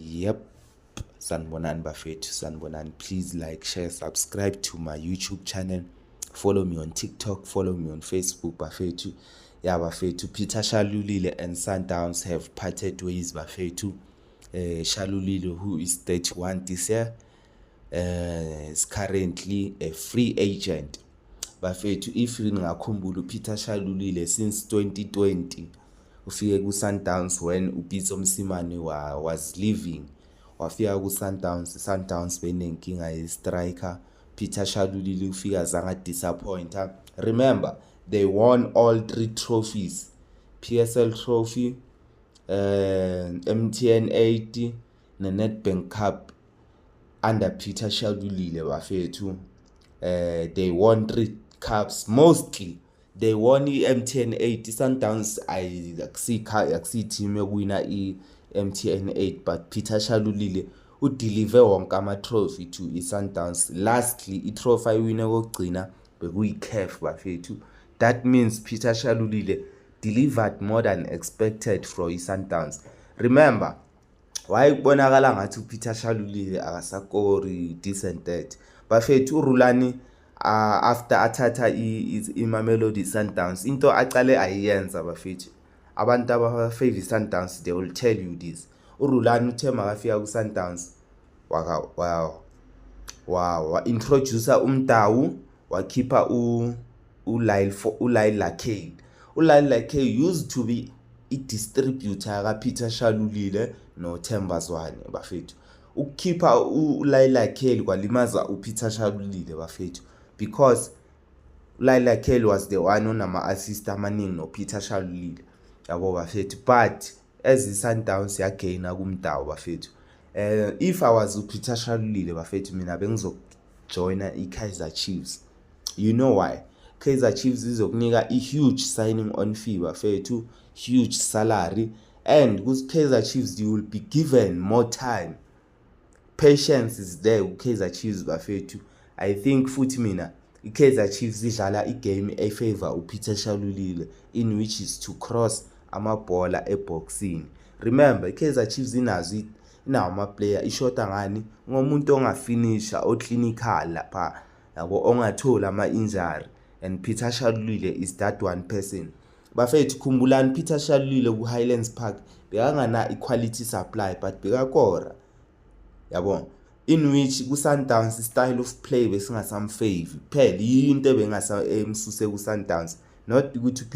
Yep, sanibonani bafethu, sanibonani. Please like, share, subscribe to my YouTube channel. Follow me on TikTok, follow me on Facebook bafethu. Yeah bafethu, Peter Shalulile and Sundowns have parted ways bafethu. Shalulile, who is 31 this year, is currently a free agent. Bafethu, if ningakhumbula Peter Shalulile since 2020 ufike ku-Sundowns when uPitso Mosimane was leaving, wafika ku-Sundowns benenkinga ye-striker. Peter Shalulile ufika zanga disappointer. Remember, they won all 3 trophies: PSL trophy, MTN 80 ne-Nedbank Cup under Peter Shalulile bafethu. They won 3 cups. Mostly they won i-MTN 8. Sundowns akusi team yokuwina i-MTN 8, but Peter Shalulile udeliver wonke ama-trophy to i-Sundowns. Lastly, i-trophy ayiwine kokugcina bekuyi-CAF bafethu. That means Peter Shalulile delivered more than expected for i-Sundowns. Remember, why kubonakala ngathi uPeter Shalulile akasakori this and that bafethu. uRulani after athatha iMamelodi Sundowns, into aqale ayenza bafethu, abantu abafavor iSundowns they will tell you this. uRulani uthe makafika kuSundowns wa introduce uMdawu, wakhipha uLyle Lakay. uLyle Lakay used to be i-distributor kaPeter Shalulile noThemba Zwane bafethu. Ukukhipha uLyle Lakay kwalimaza uPeter Shalulile bafethu, because uLyle Lakay was the one onama-assist amaningi noPeter Shalulile, yabo bafethu. But as i-Sundowns yagaina kuMdawu bafethu, if I was uPeter Shalulile bafethu, mina bengizojoina iKaizer Chiefs. You know why? Kaizer Chiefs izokunika i-huge signing on fee bafethu, huge salary, and ku-Kaizer Chiefs you will be given more time. Patience is there ku-Kaizer Chiefs bafethu. I think futhi mina i-Kaizer Chiefs idlala igame efavor uPeter Shalulile, in which is to cross amabhola eboxing. Remember, i-Kaizer Chiefs inawo ama-player ishota ngani ngomuntu ongafinisha, oclinical lapha, yabo, ongathola ama-injury, and Peter Shalulile is that one person bafethu. Khumbulani, Peter Shalulile ku-Highlands Park bekangana equality supply, but bekakora, yabo, in which ku-Sundowns style of play besingasamfavor phela. Into ebengasa emsuse ku-Sundowns, not ukuthi